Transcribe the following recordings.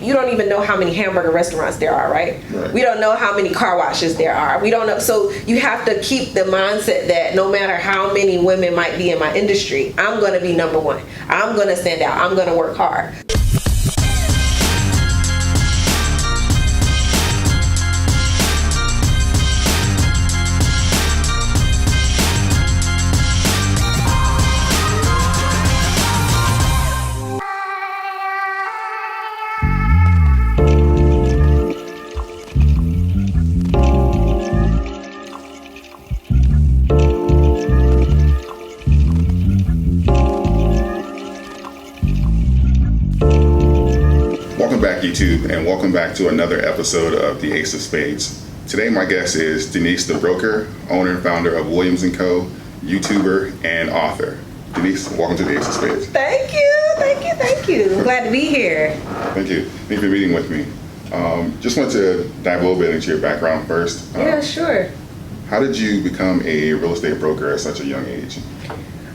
You don't even know how many hamburger restaurants there are, right? We don't know how many car washes there are. We don't know. So you have to keep the mindset that no matter how many women might be in my industry, I'm going to be number one. I'm going to stand out. I'm going to work hard. Welcome back, YouTube, and welcome back to another episode of The Ace of Spades. Today, my guest is Denise, the broker, owner and founder of Williams Co, YouTuber, and author. Denise, welcome to The Ace of Spades. Thank you, thank you, thank you. I'm glad to be here. Thank you. Thank you for meeting with me. Just wanted to dive a little bit into your background first. Yeah, sure. How did you become a real estate broker at such a young age?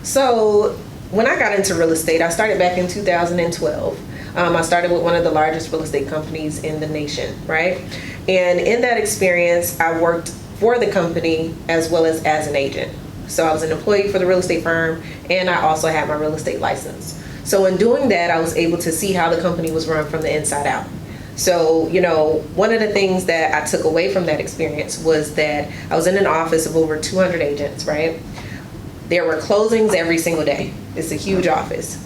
So when I got into real estate, I started back in 2012. I started with one of the largest real estate companies in the nation, right? And in that experience, I worked for the company as well as an agent. So I was an employee for the real estate firm, and I also had my real estate license. So in doing that, I was able to see how the company was run from the inside out. So, one of the things that I took away from that experience was that I was in an office of over 200 agents, right? There were closings every single day. It's a huge office.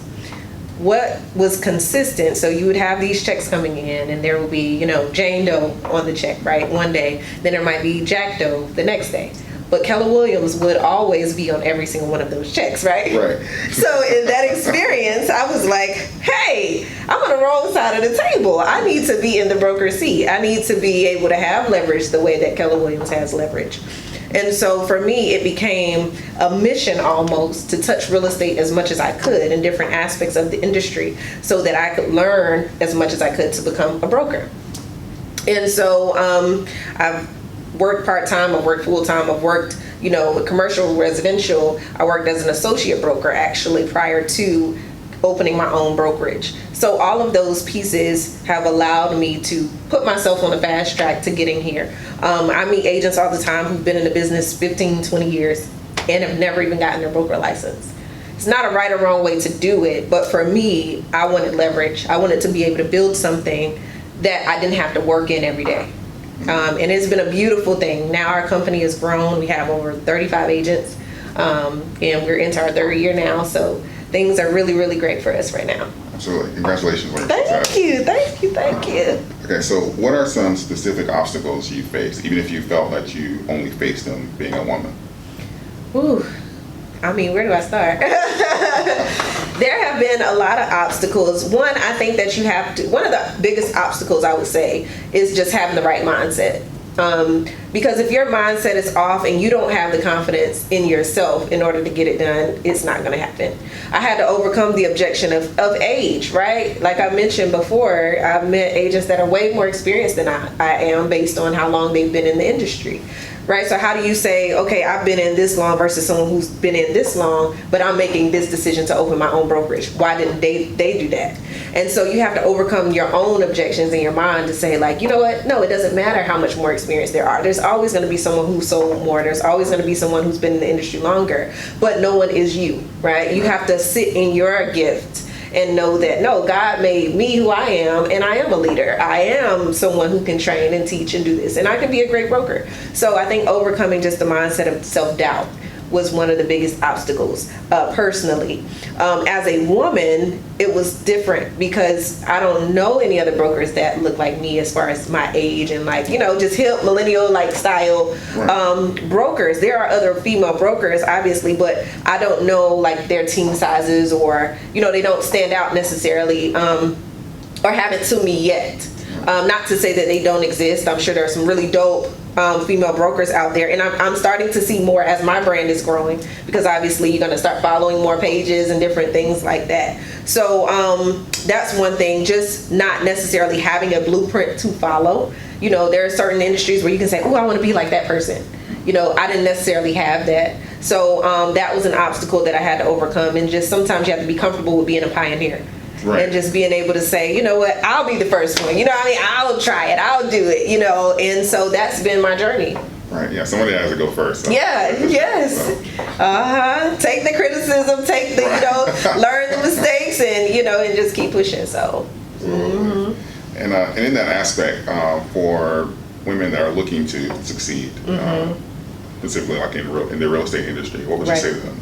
What was consistent, so you would have these checks coming in and there would be, Jane Doe on the check, right, one day. Then there might be Jack Doe the next day. But Keller Williams would always be on every single one of those checks, right? Right. So in that experience, I was like, hey, I'm on the wrong side of the table. I need to be in the broker's seat. I need to be able to have leverage the way that Keller Williams has leverage. And so for me, it became a mission almost to touch real estate as much as I could in different aspects of the industry so that I could learn as much as I could to become a broker. And so I've worked part-time, I've worked full-time, I've worked, with commercial, residential. I worked as an associate broker actually prior to opening my own brokerage. So all of those pieces have allowed me to put myself on a fast track to getting here. I meet agents all the time who've been in the business 15, 20 years and have never even gotten their broker license. It's not a right or wrong way to do it, but for me, I wanted leverage. I wanted to be able to build something that I didn't have to work in every day. And it's been a beautiful thing. Now our company has grown. We have over 35 agents, and we're into our third year now. So things are really, really great for us right now. Absolutely. Congratulations on your success. Thank you. Okay, so what are some specific obstacles you faced, even if you felt that you only faced them being a woman? Ooh, where do I start? There have been a lot of obstacles. One, I think that one of the biggest obstacles I would say is just having the right mindset. Because if your mindset is off and you don't have the confidence in yourself in order to get it done, it's not going to happen. I had to overcome the objection of age, right? Like I mentioned before, I've met agents that are way more experienced than I am based on how long they've been in the industry. Right? So how do you say, okay, I've been in this long versus someone who's been in this long, but I'm making this decision to open my own brokerage? Why didn't they do that? And so you have to overcome your own objections in your mind to say, like, you know what? No, it doesn't matter how much more experience there are. There's always going to be someone who's sold more. There's always going to be someone who's been in the industry longer, but no one is you, right? You have to sit in your gift and know that, no, God made me who I am, and I am a leader. I am someone who can train and teach and do this, and I can be a great broker. So I think overcoming just the mindset of self-doubt was one of the biggest obstacles personally. As a woman, it was different because I don't know any other brokers that look like me as far as my age and just hip millennial style brokers. There are other female brokers obviously, but I don't know their team sizes or they don't stand out necessarily or haven't to me yet. Not to say that they don't exist. I'm sure there are some really dope female brokers out there, and I'm starting to see more as my brand is growing, because obviously you're going to start following more pages and different things like that. So that's one thing, just not necessarily having a blueprint to follow. There are certain industries where you can say, oh, I want to be like that person. I didn't necessarily have that. So that was an obstacle that I had to overcome, and just sometimes you have to be comfortable with being a pioneer. Right. And just being able to say, you know what, I'll be the first one. You know what I mean? I'll try it. I'll do it, and so that's been my journey. Right, yeah, somebody has to go first. So. Yeah, yes. Take the criticism, take the, learn the mistakes and, and just keep pushing, so. Mm-hmm. And in that aspect, for women that are looking to succeed, specifically like in the real estate industry, what would you say to them?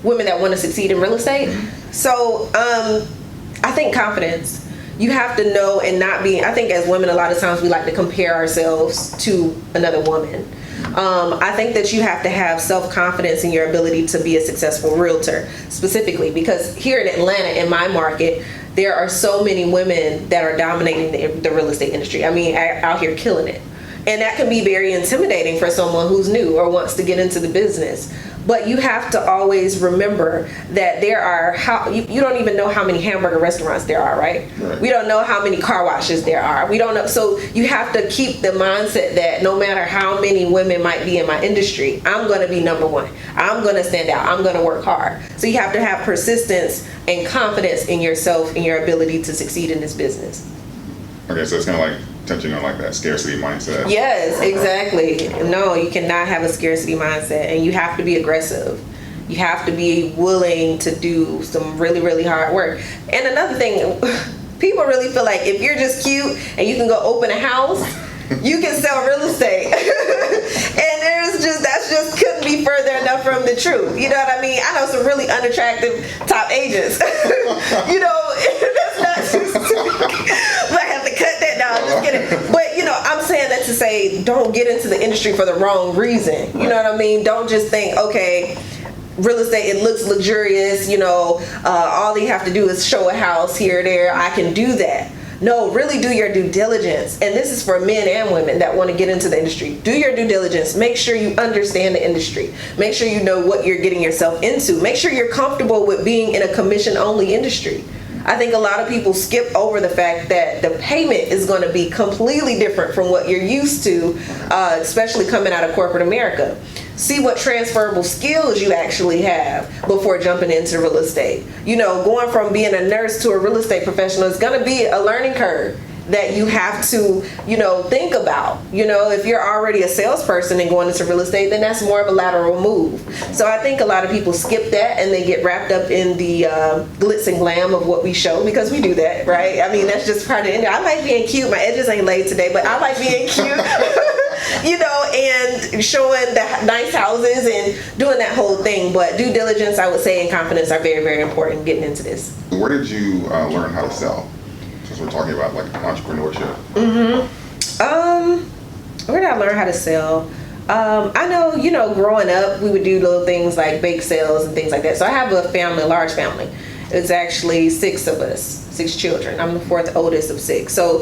Women that want to succeed in real estate? So, I think confidence. You have to know and not be, I think as women, a lot of times we like to compare ourselves to another woman. I think that you have to have self-confidence in your ability to be a successful realtor, specifically because here in Atlanta, in my market, there are so many women that are dominating the real estate industry. I mean, out here killing it. And that can be very intimidating for someone who's new or wants to get into the business. But you have to always remember that there are, you don't even know how many hamburger restaurants there are, right? We don't know how many car washes there are. We don't know. So you have to keep the mindset that no matter how many women might be in my industry, I'm going to be number one. I'm going to stand out. I'm going to work hard. So you have to have persistence and confidence in yourself and your ability to succeed in this business. Okay, so it's kind of like touching on like that scarcity mindset. Yes, exactly. No, you cannot have a scarcity mindset, and you have to be aggressive. You have to be willing to do some really, really hard work. And another thing, people really feel like if you're just cute and you can go open a house, you can sell real estate. And that's just couldn't be further enough from the truth. You know what I mean? I know some really unattractive top agents. That's not just, I have to cut that down. Just kidding. But I'm saying that to say, don't get into the industry for the wrong reason. You know what I mean? Don't just think, okay, real estate, it looks luxurious. All you have to do is show a house here or there. I can do that. No, really do your due diligence. And this is for men and women that want to get into the industry. Do your due diligence. Make sure you understand the industry. Make sure you know what you're getting yourself into. Make sure you're comfortable with being in a commission-only industry. I think a lot of people skip over the fact that the payment is going to be completely different from what you're used to, especially coming out of corporate America. See what transferable skills you actually have before jumping into real estate. Going from being a nurse to a real estate professional is going to be a learning curve that you have to, think about. If you're already a salesperson and going into real estate, then that's more of a lateral move. So I think a lot of people skip that and they get wrapped up in the glitz and glam of what we show, because we do that, right? I mean, that's just part of it. I like being cute. My edges ain't laid today, but I like being cute. And showing the nice houses and doing that whole thing. But due diligence, I would say, and confidence are very, very important getting into this. Where did you learn how to sell? Since we're talking about like entrepreneurship. Where did I learn how to sell? I know, growing up, we would do little things like bake sales and things like that. So I have a family, a large family. It's actually 6 of us, 6 children. I'm the 4th oldest of 6. So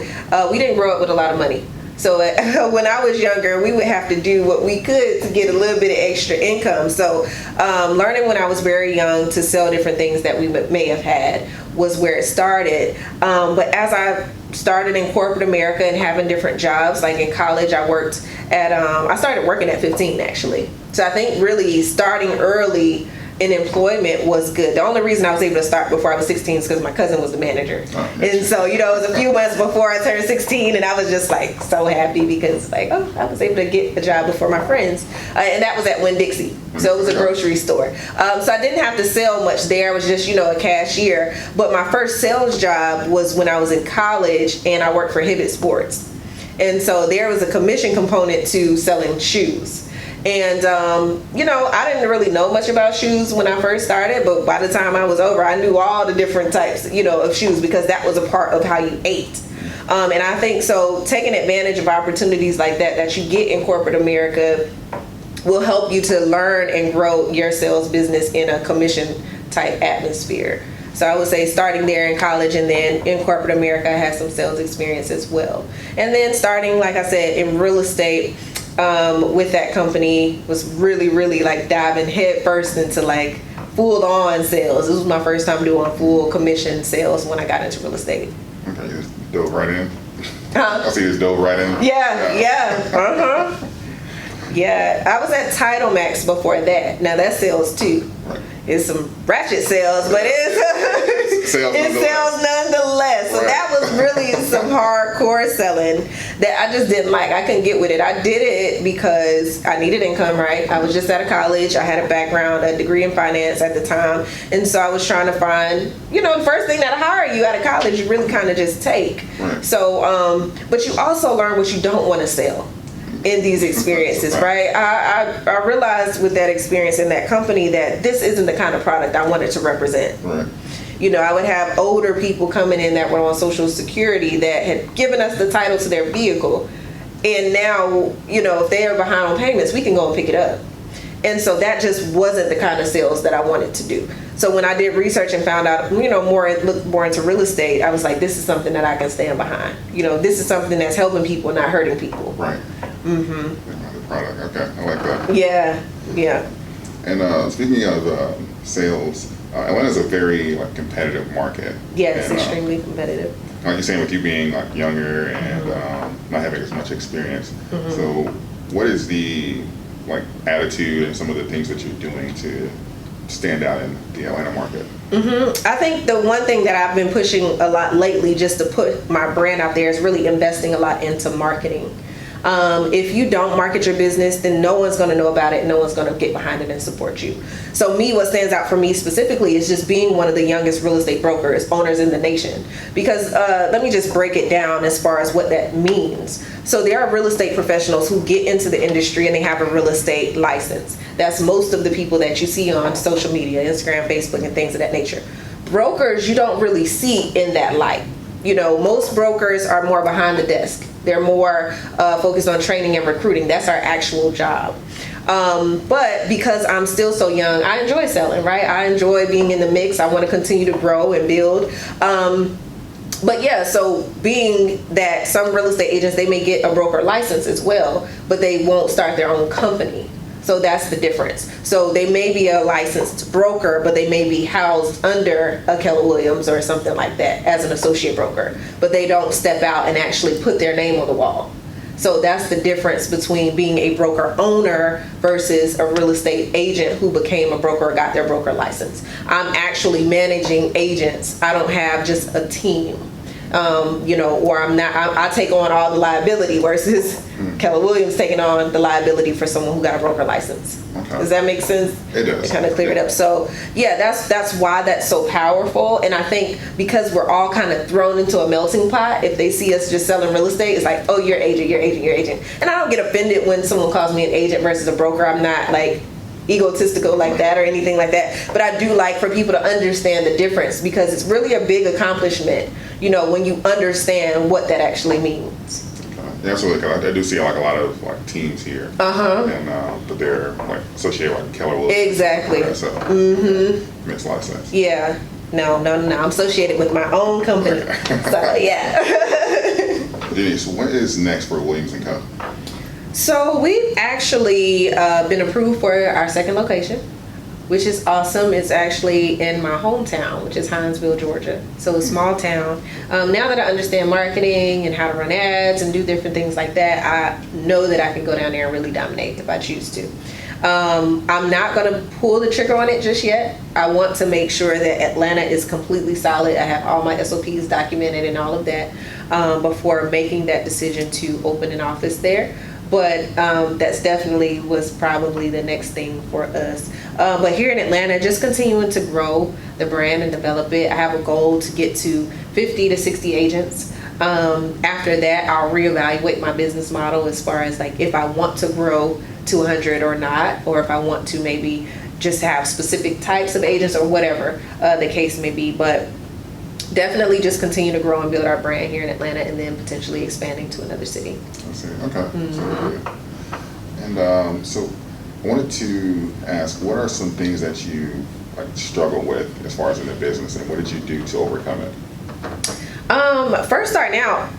we didn't grow up with a lot of money. So when I was younger, we would have to do what we could to get a little bit of extra income. So learning when I was very young to sell different things that we may have had was where it started. But as I started in corporate America and having different jobs, like in college, I worked at, I started working at 15 actually. So I think really starting early in employment was good. The only reason I was able to start before I was 16 is because my cousin was the manager. And so, it was a few months before I turned 16 and I was just like so happy because I was able to get a job before my friends. And that was at Winn-Dixie. So it was a grocery store. So I didn't have to sell much there. I was just, a cashier. But my first sales job was when I was in college and I worked for Hibbett Sports. And so there was a commission component to selling shoes. And, I didn't really know much about shoes when I first started, but by the time I was over, I knew all the different types, of shoes because that was a part of how you ate. And I think so taking advantage of opportunities like that you get in corporate America will help you to learn and grow your sales business in a commission type atmosphere. So I would say starting there in college and then in corporate America, I had some sales experience as well. And then starting, like I said, in real estate, with that company was really, really like diving head first into like full on sales. This was my first time doing full commission sales when I got into real estate. Okay, you just dove right in. I see you just dove right in. Yeah. Yeah, I was at Title Max before that. Now that's sales too. Right. It's some ratchet sales, but it's sells nonetheless. So that was really some hardcore selling that I just didn't like. I couldn't get with it. I did it because I needed income, right? I was just out of college. I had a background, a degree in finance at the time. And so I was trying to find, the first thing that hire you out of college, you really kind of just take. Right. So, but you also learn what you don't want to sell in these experiences, right? I realized with that experience in that company that this isn't the kind of product I wanted to represent. Right. I would have older people coming in that were on Social Security that had given us the title to their vehicle. And now, if they are behind on payments, we can go and pick it up. And so that just wasn't the kind of sales that I wanted to do. So when I did research and found out, looked more into real estate, I was like, this is something that I can stand behind. This is something that's helping people, not hurting people. Right. The product. Okay, I like that. Yeah. And speaking of sales, Atlanta is a very competitive market. Yes, and, extremely competitive. Like you're saying, with you being younger and not having as much experience. So, what is the attitude and some of the things that you're doing to stand out in the Atlanta market? I think the one thing that I've been pushing a lot lately, just to put my brand out there, is really investing a lot into marketing. If you don't market your business, then no one's going to know about it, and no one's going to get behind it and support you. So what stands out for me specifically is just being one of the youngest real estate brokers, owners in the nation. Because let me just break it down as far as what that means. So there are real estate professionals who get into the industry and they have a real estate license. That's most of the people that you see on social media, Instagram, Facebook, and things of that nature. Brokers, you don't really see in that light. Most brokers are more behind the desk. They're more focused on training and recruiting. That's our actual job. But because I'm still so young, I enjoy selling, right? I enjoy being in the mix. I want to continue to grow and build. But yeah, so being that some real estate agents, they may get a broker license as well, but they won't start their own company. So that's the difference. So they may be a licensed broker, but they may be housed under a Keller Williams or something like that as an associate broker, but they don't step out and actually put their name on the wall. So that's the difference between being a broker owner versus a real estate agent who became a broker or got their broker license. I'm actually managing agents. I don't have just a team. Or I take on all the liability versus Keller Williams taking on the liability for someone who got a broker license. Okay. Does that make sense? It does. To kind of clear it up. So yeah, that's why that's so powerful. And I think because we're all kind of thrown into a melting pot, if they see us just selling real estate, it's like, oh, you're agent. And I don't get offended when someone calls me an agent versus a broker. I'm not egotistical like that or anything like that, but I do like for people to understand the difference, because it's really a big accomplishment when you understand what that actually means. Yeah, absolutely. I do see a lot of teams here, and but they're associated with Keller Williams. Exactly. So makes a lot of sense. Yeah. No. I'm associated with my own company. So yeah. Denise, what is next for Williams Co? So we've actually been approved for our second location, which is awesome. It's actually in my hometown, which is Hinesville, Georgia. So a small town. Now that I understand marketing and how to run ads and do different things like that, I know that I can go down there and really dominate if I choose to. I'm not going to pull the trigger on it just yet. I want to make sure that Atlanta is completely solid. I have all my SOPs documented and all of that before making that decision to open an office there. But that's definitely was probably the next thing for us. But here in Atlanta, just continuing to grow the brand and develop it. I have a goal to get to 50 to 60 agents. After that, I'll reevaluate my business model as far as if I want to grow to 100 or not, or if I want to maybe just have specific types of agents or whatever the case may be. But definitely just continue to grow and build our brand here in Atlanta, and then potentially expanding to another city. I see. Okay. And so I wanted to ask, what are some things that you struggle with as far as in the business, and what did you do to overcome it? First starting out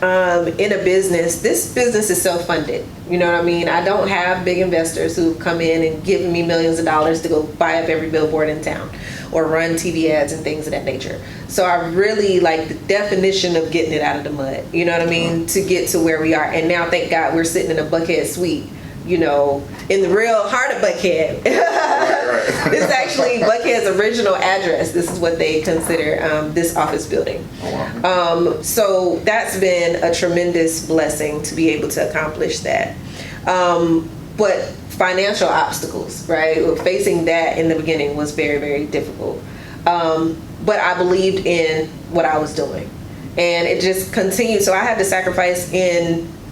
in a business, this business is self-funded. You know what I mean? I don't have big investors who come in and give me millions of dollars to go buy up every billboard in town or run TV ads and things of that nature. So I really like the definition of getting it out of the mud, you know what I mean, to get to where we are. And now, thank God, we're sitting in a Buckhead suite you know, in the real heart of Buckhead. Right. This is actually Buckhead's original address. This is what they consider this office building. Oh, wow. So that's been a tremendous blessing to be able to accomplish that. But financial obstacles, right? Facing that in the beginning was very, very difficult. But I believed in what I was doing, and it just continued. So I had to sacrifice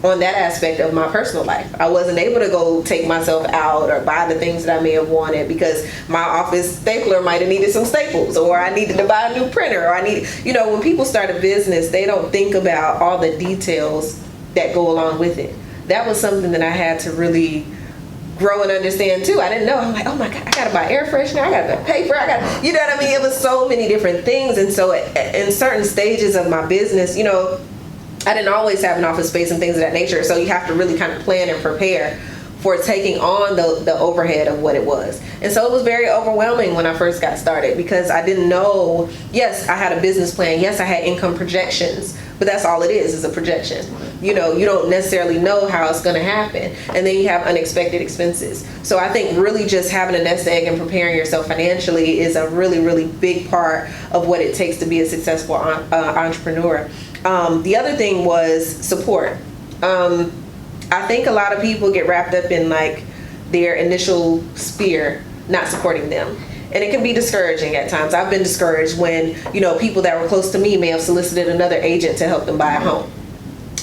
on that aspect of my personal life. I wasn't able to go take myself out or buy the things that I may have wanted because my office stapler might have needed some staples, or I needed to buy a new printer, or when people start a business, they don't think about all the details that go along with it. That was something that I had to really grow and understand too. I didn't know. I'm like, oh my God, I gotta buy air freshener, I gotta buy paper, you know what I mean? It was so many different things. And so in certain stages of my business, I didn't always have an office space and things of that nature. So you have to really kind of plan and prepare for taking on the overhead of what it was. And so it was very overwhelming when I first got started because I didn't know. Yes, I had a business plan. Yes, I had income projections, but that's all it is a projection. You don't necessarily know how it's going to happen. And then you have unexpected expenses. So I think really just having a nest egg and preparing yourself financially is a really, really big part of what it takes to be a successful entrepreneur. The other thing was support. I think a lot of people get wrapped up in like their initial sphere not supporting them. And it can be discouraging at times. I've been discouraged when, people that were close to me may have solicited another agent to help them buy a home.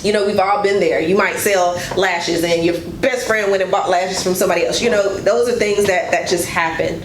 We've all been there. You might sell lashes and your best friend went and bought lashes from somebody else. Those are things that just happen.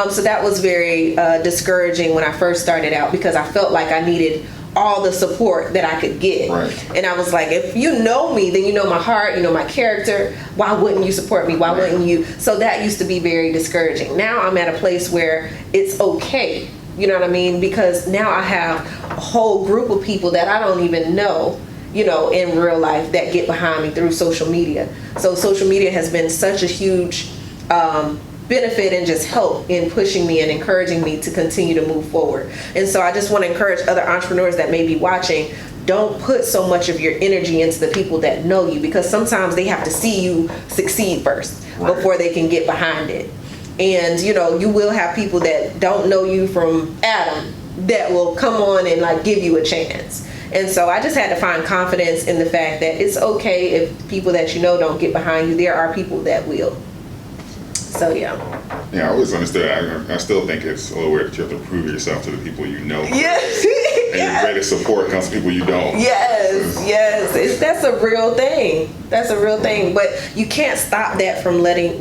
So that was very discouraging when I first started out because I felt like I needed all the support that I could get. Right. And I was like, if you know me, then you know my heart, you know my character. Why wouldn't you support me? Why wouldn't you? So that used to be very discouraging. Now I'm at a place where it's okay. You know what I mean? Because now I have a whole group of people that I don't even know, in real life that get behind me through social media. So social media has been such a huge benefit and just help in pushing me and encouraging me to continue to move forward. And so I just want to encourage other entrepreneurs that may be watching, don't put so much of your energy into the people that know you, because sometimes they have to see you succeed first before they can get behind it. And you will have people that don't know you from Adam that will come on and like give you a chance. And so I just had to find confidence in the fact that it's okay if people that don't get behind you. There are people that will. So yeah, I always understood. I still think it's a little weird that you have to prove yourself to the people you know. Yes. And your greatest support comes from people you don't. Yes. That's a real thing. That's a real thing. But you can't stop that from letting,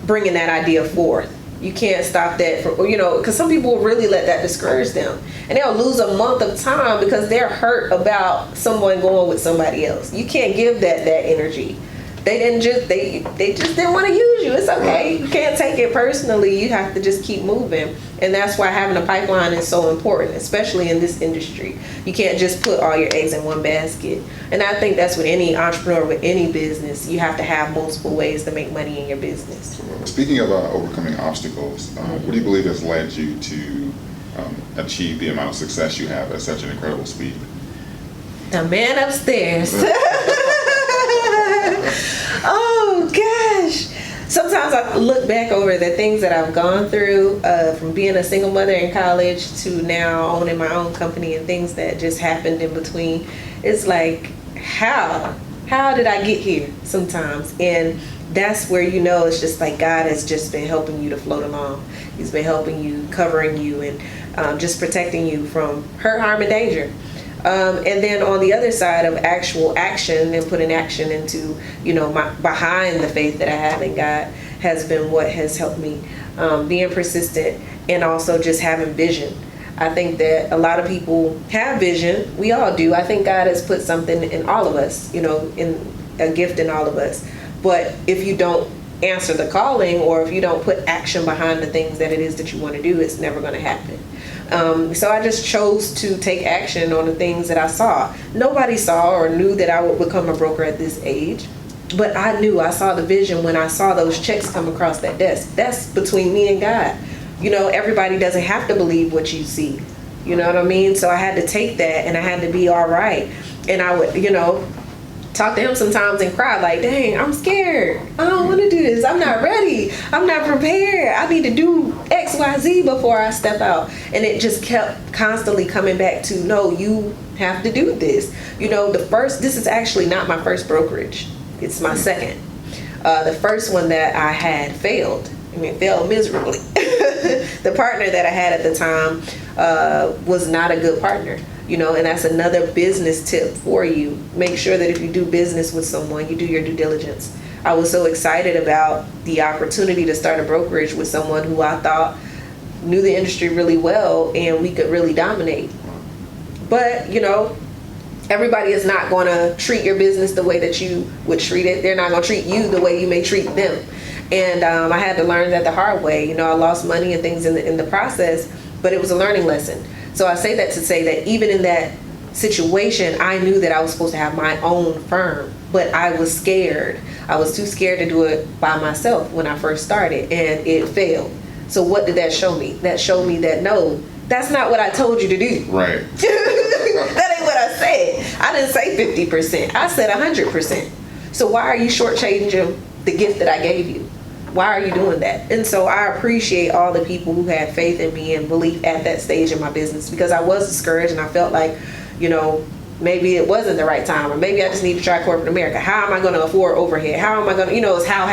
bringing that idea forth. You can't stop that from, because some people will really let that discourage them. And they'll lose a month of time because they're hurt about someone going with somebody else. You can't give that energy. They just didn't want to use you. It's okay. You can't take it personally. You have to just keep moving. And that's why having a pipeline is so important, especially in this industry. You can't just put all your eggs in one basket. And I think that's with any entrepreneur, with any business. You have to have multiple ways to make money in your business. Speaking of overcoming obstacles, what do you believe has led you to achieve the amount of success you have at such an incredible speed? The man upstairs. Oh gosh. Sometimes I look back over the things that I've gone through, from being a single mother in college to now owning my own company and things that just happened in between. It's like, how did I get here sometimes? And that's where it's just like God has just been helping you to float along. He's been helping you, covering you, and just protecting you from hurt, harm, and danger. And then on the other side of actual action and putting action into, behind the faith that I have in God has been what has helped me, being persistent and also just having vision. I think that a lot of people have vision. We all do. I think God has put something in all of us, in a gift in all of us. But if you don't answer the calling, or if you don't put action behind the things that it is that you want to do, it's never going to happen. So I just chose to take action on the things that I saw. Nobody saw or knew that I would become a broker at this age, but I saw the vision when I saw those checks come across that desk. That's between me and God. Everybody doesn't have to believe what you see. You know what I mean? So I had to take that, and I had to be all right. And I would, talk to him sometimes and cry like, dang, I'm scared. I don't want to do this. I'm not ready. I'm not prepared. I need to do X, Y, Z before I step out. And it just kept constantly coming back to, no, you have to do this. This is actually not my first brokerage. It's my second. The first one that I had failed. Failed miserably. The partner that I had at the time was not a good partner. And that's another business tip for you. Make sure that if you do business with someone, you do your due diligence. I was so excited about the opportunity to start a brokerage with someone who I thought knew the industry really well and we could really dominate. But, everybody is not going to treat your business the way that you would treat it. They're not going to treat you the way you may treat them. And I had to learn that the hard way. I lost money and things in the process, but it was a learning lesson. So I say that to say that even in that situation, I knew that I was supposed to have my own firm, but I was scared. I was too scared to do it by myself when I first started, and it failed. So what did that show me? That showed me that, no, that's not what I told you to do. Right. That ain't what I said. I didn't say 50%. I said 100%. So why are you shortchanging the gift that I gave you? Why are you doing that? And so I appreciate all the people who had faith in me and belief at that stage in my business, because I was discouraged and I felt like, maybe it wasn't the right time, or maybe I just need to try corporate America. How am I going to afford overhead? How am I going to, it's how.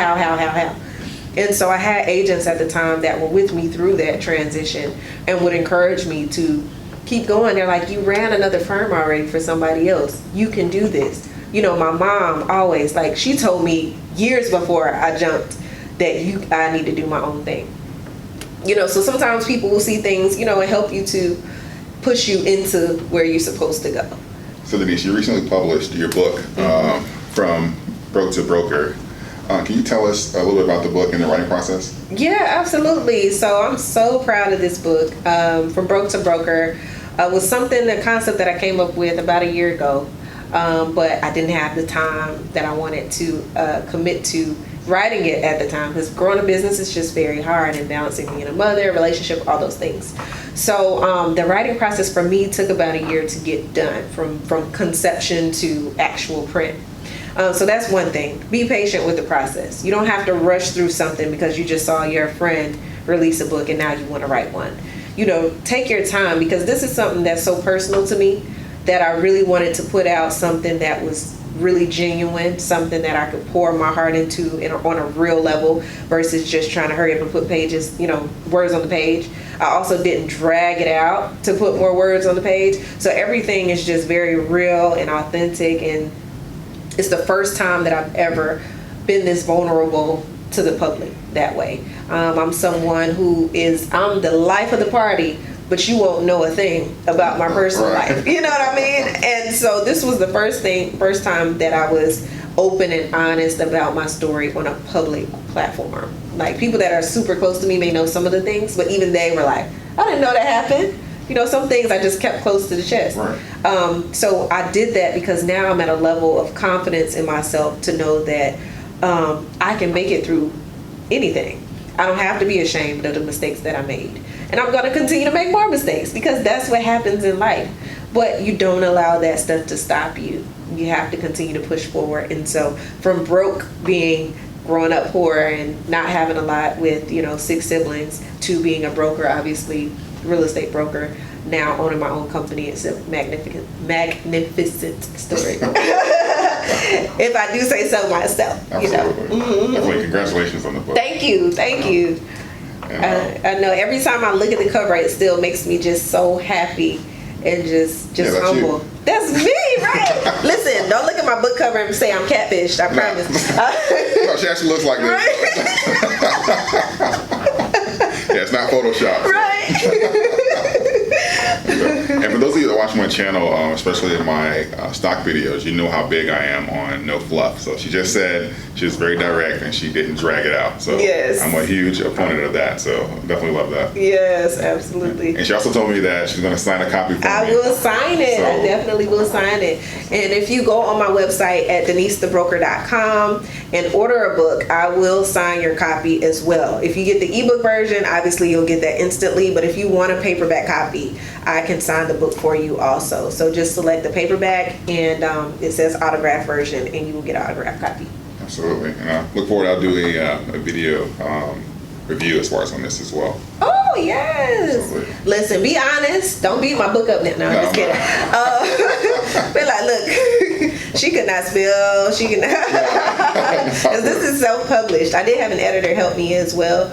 And so I had agents at the time that were with me through that transition and would encourage me to keep going. They're like, you ran another firm already for somebody else. You can do this. My mom always, she told me years before I jumped that I need to do my own thing. So sometimes people will see things, and help you to push you into where you're supposed to go. So Denise, you recently published your book, From Broke to Broker. Can you tell us a little bit about the book and the writing process? Yeah, absolutely. So I'm so proud of this book, From Broke to Broker. Was a concept that I came up with about a year ago, but I didn't have the time that I wanted to commit to writing it at the time, because growing a business is just very hard, and balancing being a mother, relationship, all those things. So the writing process for me took about a year to get done, from conception to actual print. So that's one thing. Be patient with the process. You don't have to rush through something because you just saw your friend release a book and now you want to write one. Take your time, because this is something that's so personal to me that I really wanted to put out something that was really genuine, something that I could pour my heart into on a real level, versus just trying to hurry up and put pages, words on the page. I also didn't drag it out to put more words on the page. So everything is just very real and authentic, and it's the first time that I've ever been this vulnerable to the public that way. I'm someone I'm the life of the party, but you won't know a thing about my personal life. You know what I mean? And so this was the first time that I was open and honest about my story on a public platform. People that are super close to me may know some of the things, but even they were like, I didn't know that happened. Some things I just kept close to the chest. Right. So I did that because now I'm at a level of confidence in myself to know that I can make it through anything. I don't have to be ashamed of the mistakes that I made. And I'm going to continue to make more mistakes, because that's what happens in life. But you don't allow that stuff to stop you. You have to continue to push forward. And so from growing up poor and not having a lot with, 6 siblings, to being a broker, obviously, real estate broker, now owning my own company, it's a magnificent story. If I do say so myself. Absolutely. Definitely. Congratulations on the book. Thank you. I know every time I look at the cover, it still makes me just so happy and just humble. You. That's me, right? Listen, don't look at my book cover and say I'm catfished. I promise. No, she actually looks like this. Right? Yeah, it's not Photoshop. Right. And for those of you that watch my channel, especially in my stock videos, you know how big I am on no fluff. So she just said she was very direct and she didn't drag it out. So yes. I'm a huge opponent of that. So definitely love that. Yes, absolutely. And she also told me that she's going to sign a copy for me. I will sign it. I definitely will sign it. And if you go on my website at denisethebroker.com and order a book, I will sign your copy as well. If you get the ebook version, obviously you'll get that instantly. But if you want a paperback copy, I can sign the book for you also. So just select the paperback, and it says autograph version, and you will get an autograph copy. Absolutely. And I look forward, I'll do a video review as far as on this as well. Oh, yes. Absolutely. Listen, be honest. Don't beat my book up now. No, I'm just kidding. But like, look, she could not spell. She could not. Because this is self-published. I did have an editor help me as well.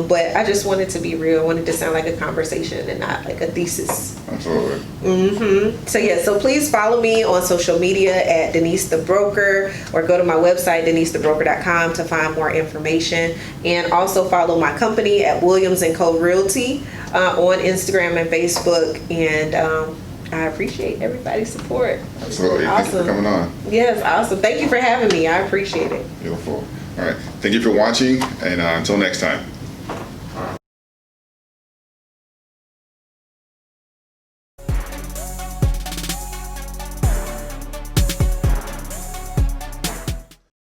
But I just wanted to be real. I wanted to sound like a conversation and not like a thesis. Absolutely. So yeah, so please follow me on social media at Denise the Broker, or go to my website, denisethebroker.com, to find more information. And also follow my company at Williams Co Realty on Instagram and Facebook. And I appreciate everybody's support. Absolutely. Awesome. Thank you for coming on. Yes, awesome. Thank you for having me. I appreciate it. Beautiful. All right. Thank you for watching, and until next time.